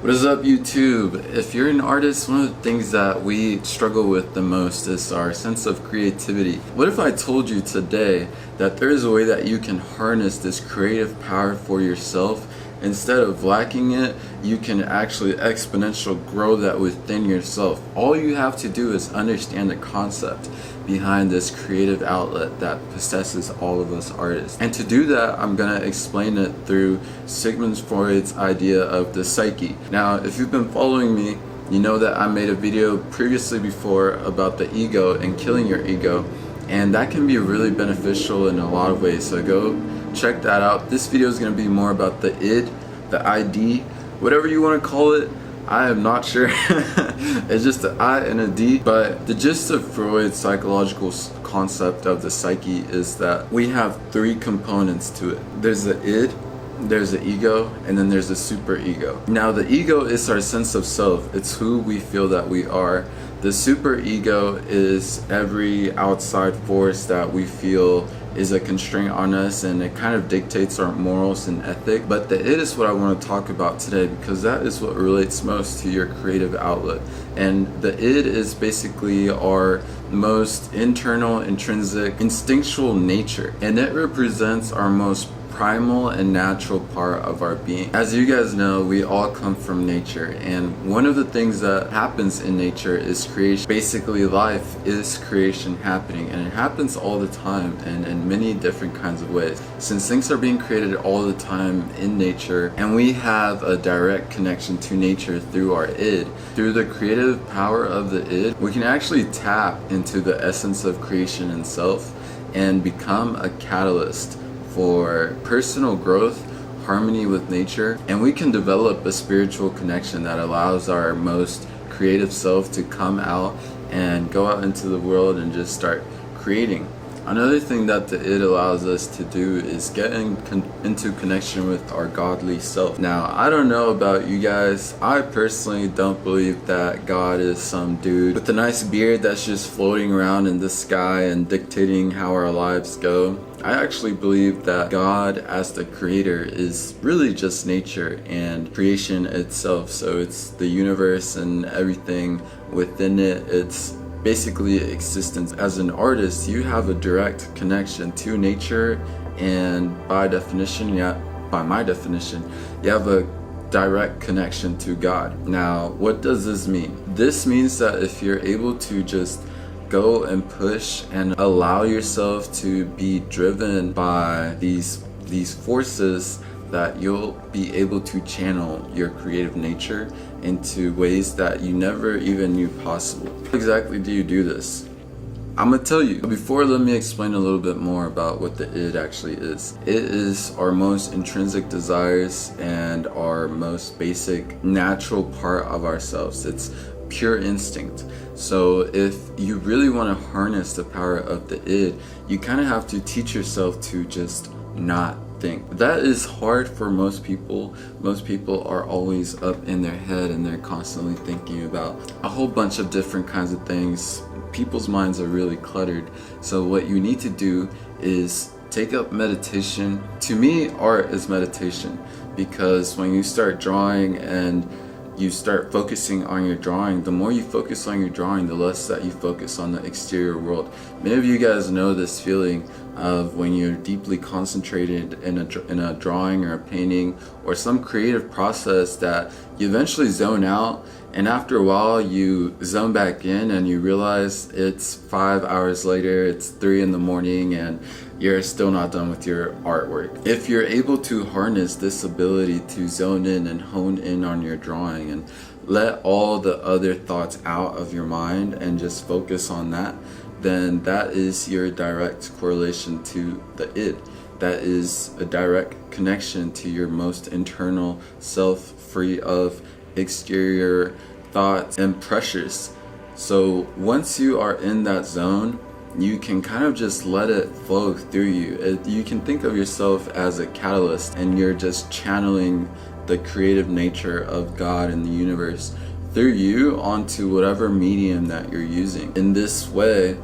What is up, YouTube? If you're an artist, one of the things that we struggle with the most is our sense of creativity. What if I told you today that there is a way that you can harness this creative power for yourself? Instead of lacking it, you can actually exponential grow that within yourself. All you have to do is understand the concept behind this creative outlet that possesses all of us artists. And to do that, I'm gonna explain it through Sigmund Freud's idea of the psyche. Now, if you've been following me, you know that I made a video previously before about the ego and killing your ego, and that can be really beneficial in a lot of ways, so go check that out. This video is going to be more about the id, the ID, whatever you want to call it. I am not sure. It's just an I and a D. But the gist of Freud's psychological concept of the psyche is that we have three components to it. There's the id, there's the ego, and then there's the super ego. Now the ego is our sense of self. It's who we feel that we are. The super ego is every outside force that we feel is a constraint on us, and it kind of dictates our morals and ethic. But the id is what I want to talk about today, because that is what relates most to your creative outlet. And the id is basically our most internal, intrinsic, instinctual nature, and it represents our most primal and natural part of our being. As you guys know, we all come from nature, and one of the things that happens in nature is creation. Basically, life is creation happening, and it happens all the time and in many different kinds of ways. Since things are being created all the time in nature, and we have a direct connection to nature through our id, through the creative power of the id, we can actually tap into the essence of creation itself and become a catalyst for personal growth, harmony with nature, and we can develop a spiritual connection that allows our most creative self to come out and go out into the world and just start creating. Another thing that the id allows us to do is get into connection with our godly self. Now, I don't know about you guys, I personally don't believe that God is some dude with a nice beard that's just floating around in the sky and dictating how our lives go. I actually believe that God as the creator is really just nature and creation itself. So it's the universe and everything within it. It's basically existence. As an artist, you have a direct connection to nature, and by my definition, you have a direct connection to God. Now, what does this mean? This means that if you're able to just go and push and allow yourself to be driven by these forces, that you'll be able to channel your creative nature into ways that you never even knew possible. How exactly do you do this? I'm gonna tell you. Before, let me explain a little bit more about what the id actually is. It is our most intrinsic desires and our most basic natural part of ourselves. It's pure instinct. So if you really want to harness the power of the id, you kind of have to teach yourself to just not think. That is hard for most people. Most people are always up in their head and they're constantly thinking about a whole bunch of different kinds of things. People's minds are really cluttered. So what you need to do is take up meditation. To me, art is meditation, because when you start drawing and you start focusing on your drawing, the more you focus on your drawing, the less that you focus on the exterior world. Many of you guys know this feeling of when you're deeply concentrated in a drawing or a painting or some creative process, that you eventually zone out, and after a while you zone back in and you realize it's 5 hours later, it's 3 in the morning, and you're still not done with your artwork. If you're able to harness this ability to zone in and hone in on your drawing and let all the other thoughts out of your mind and just focus on that, then that is your direct correlation to the id. That is a direct connection to your most internal self, free of exterior thoughts and pressures. So once you are in that zone, you can kind of just let it flow through you. You can think of yourself as a catalyst, and you're just channeling the creative nature of God and the universe through you onto whatever medium that you're using. In this way,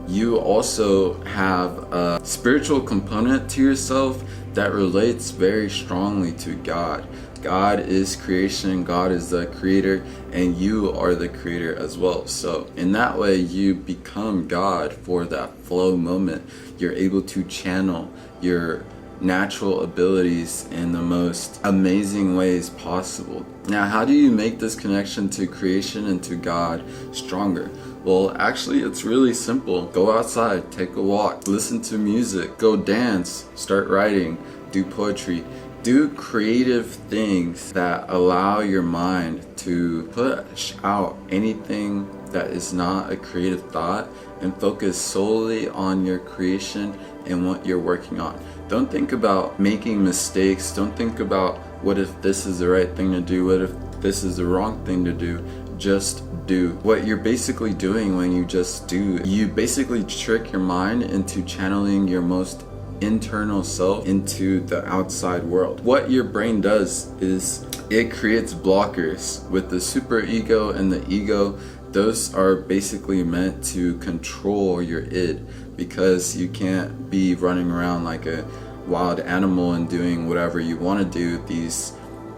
you also have a spiritual component to yourself that relates very strongly to God. God is creation, God is the creator, and you are the creator as well. So in that way, you become God for that flow moment. You're able to channel your natural abilities in the most amazing ways possible. Now, how do you make this connection to creation and to God stronger? Well, actually, it's really simple. Go outside, take a walk, listen to music, go dance, start writing, do poetry. Do creative things that allow your mind to push out anything that is not a creative thought and focus solely on your creation and what you're working on. Don't think about making mistakes. Don't think about what if this is the right thing to do, what if this is the wrong thing to do. Just do. What you're basically doing when you just do, you basically trick your mind into channeling your most internal self into the outside world. What your brain does is it creates blockers with the super ego and the ego. Those are basically meant to control your id, because you can't be running around like a wild animal and doing whatever you want to do. These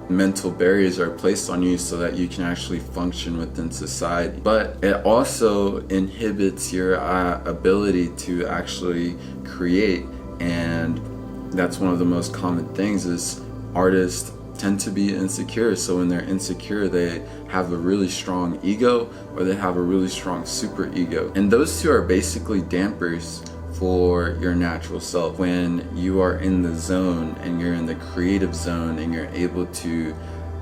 mental barriers are placed on you so that you can actually function within society. But it also inhibits your ability to actually create, and that's one of the most common things is artists tend to be insecure. So when they're insecure, they have a really strong ego or they have a really strong super ego, and those two are basically dampers for your natural self. When you are in the zone and you're in the creative zone and you're able to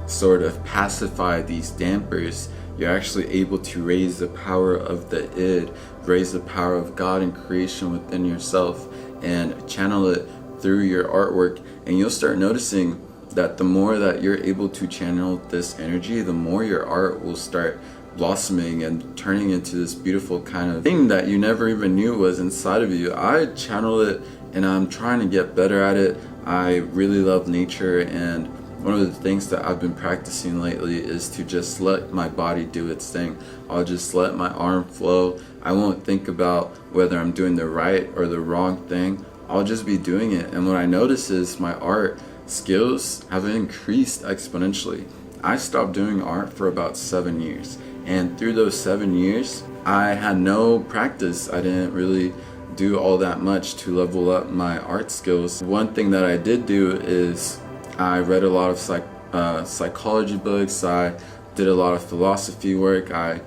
sort of pacify these dampers, you're actually able to raise the power of the id, raise the power of God and creation within yourself, and channel it through your artwork. And you'll start noticing that the more that you're able to channel this energy, the more your art will start blossoming and turning into this beautiful kind of thing that you never even knew was inside of you. I channel it and I'm trying to get better at it. I really love nature, and one of the things that I've been practicing lately is to just let my body do its thing. I'll just let my arm flow. I won't think about whether I'm doing the right or the wrong thing. I'll just be doing it. And what I notice is my art skills have increased exponentially. I stopped doing art for about 7 years. And through those 7 years, I had no practice. I didn't really do all that much to level up my art skills. One thing that I did do is I read a lot of psychology books. I did a lot of philosophy work. I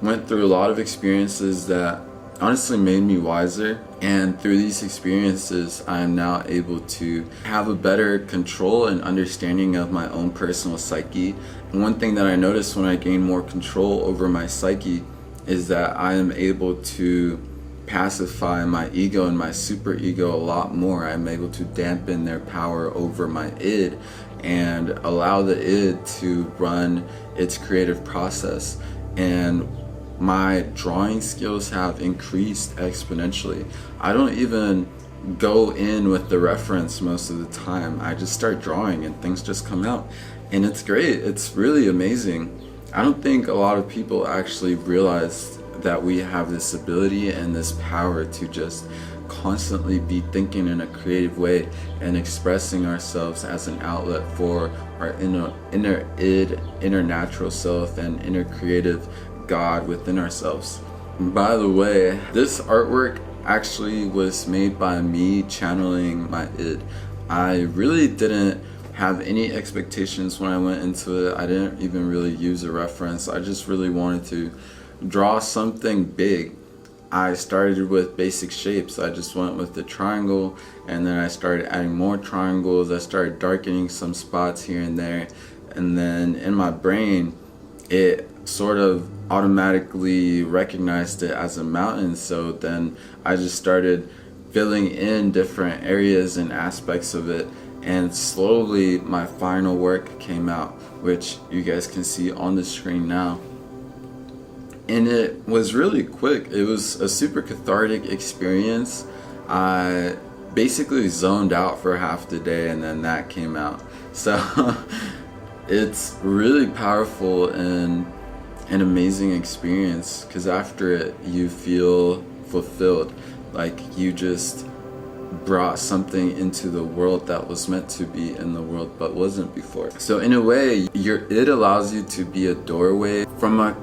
went through a lot of experiences that honestly made me wiser. And through these experiences, I am now able to have a better control and understanding of my own personal psyche. And one thing that I noticed when I gain more control over my psyche is that I am able to pacify my ego and my super ego a lot more. I'm able to dampen their power over my id and allow the id to run its creative process. And my drawing skills have increased exponentially. I don't even go in with the reference most of the time. I just start drawing and things just come out. And it's great. It's really amazing. I don't think a lot of people actually realize that we have this ability and this power to just constantly be thinking in a creative way and expressing ourselves as an outlet for our inner id, inner natural self, and inner creative God within ourselves. And by the way, this artwork actually was made by me channeling my id. I really didn't have any expectations when I went into it. I didn't even really use a reference. I just really wanted to draw something big. I started with basic shapes. I just went with the triangle, and then I started adding more triangles. I started darkening some spots here and there, and then in my brain it sort of automatically recognized it as a mountain. So then I just started filling in different areas and aspects of it, and slowly my final work came out, which you guys can see on the screen now. And it was really quick. It was a super cathartic experience. I basically zoned out for half the day and then that came out. So it's really powerful and an amazing experience, because after it you feel fulfilled. Like you just brought something into the world that was meant to be in the world but wasn't before. So in a way, it allows you to be a doorway from a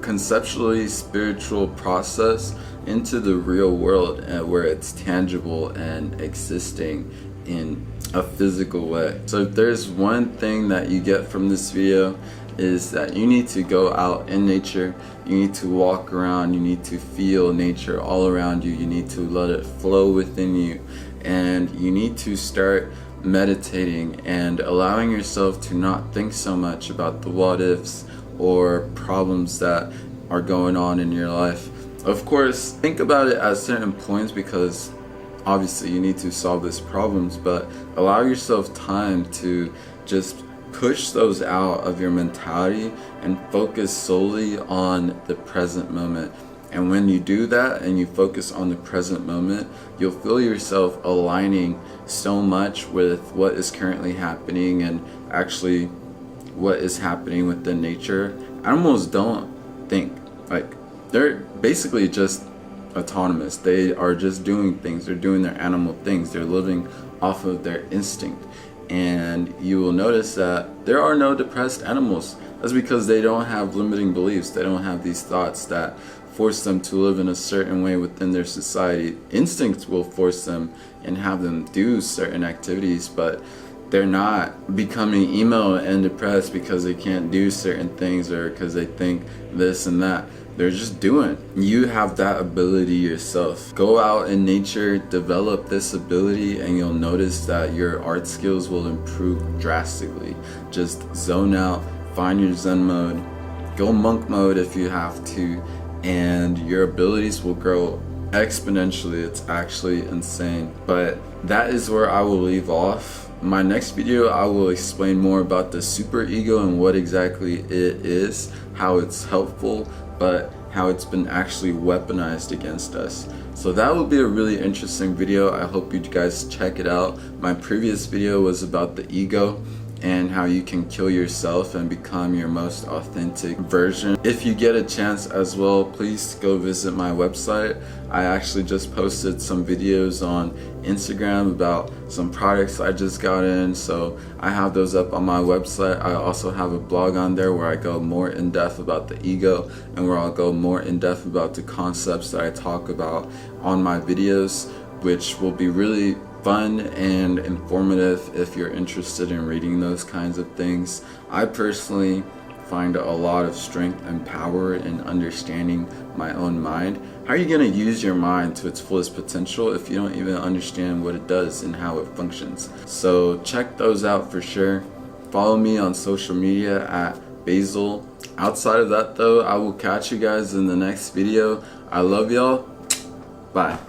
conceptually spiritual process into the real world, where it's tangible and existing in a physical way. So if there's one thing that you get from this video, is that you need to go out in nature, you need to walk around, you need to feel nature all around you, you need to let it flow within you, and you need to start meditating and allowing yourself to not think so much about the what ifs or problems that are going on in your life. Of course, think about it at certain points, because obviously you need to solve these problems, but allow yourself time to just push those out of your mentality and focus solely on the present moment. And when you do that and you focus on the present moment, you'll feel yourself aligning so much with what is currently happening and actually what is happening within nature. Animals don't think, like, they're basically just autonomous. They are just doing things. They're doing their animal things. They're living off of their instinct. And you will notice that there are no depressed animals. That's because they don't have limiting beliefs. They don't have these thoughts that force them to live in a certain way within their society. Instincts will force them and have them do certain activities, but they're not becoming emo and depressed because they can't do certain things or because they think this and that. They're just doing. You have that ability yourself. Go out in nature, develop this ability, and you'll notice that your art skills will improve drastically. Just zone out, find your Zen mode, go monk mode if you have to, and your abilities will grow exponentially. It's actually insane. But that is where I will leave off. My next video, I will explain more about the superego and what exactly it is, how it's helpful, but how it's been actually weaponized against us. So that will be a really interesting video. I hope you guys check it out. My previous video was about the ego and how you can kill yourself and become your most authentic version. If you get a chance as well, please go visit my website. I actually just posted some videos on Instagram about some products I just got in, so I have those up on my website. I also have a blog on there where I go more in depth about the ego and where I'll go more in depth about the concepts that I talk about on my videos, which will be really fun and informative if you're interested in reading those kinds of things. I personally find a lot of strength and power in understanding my own mind. How are you going to use your mind to its fullest potential if you don't even understand what it does and how it functions? So check those out for sure. Follow me on social media at Basil. Outside of that though, I will catch you guys in the next video. I love y'all. Bye.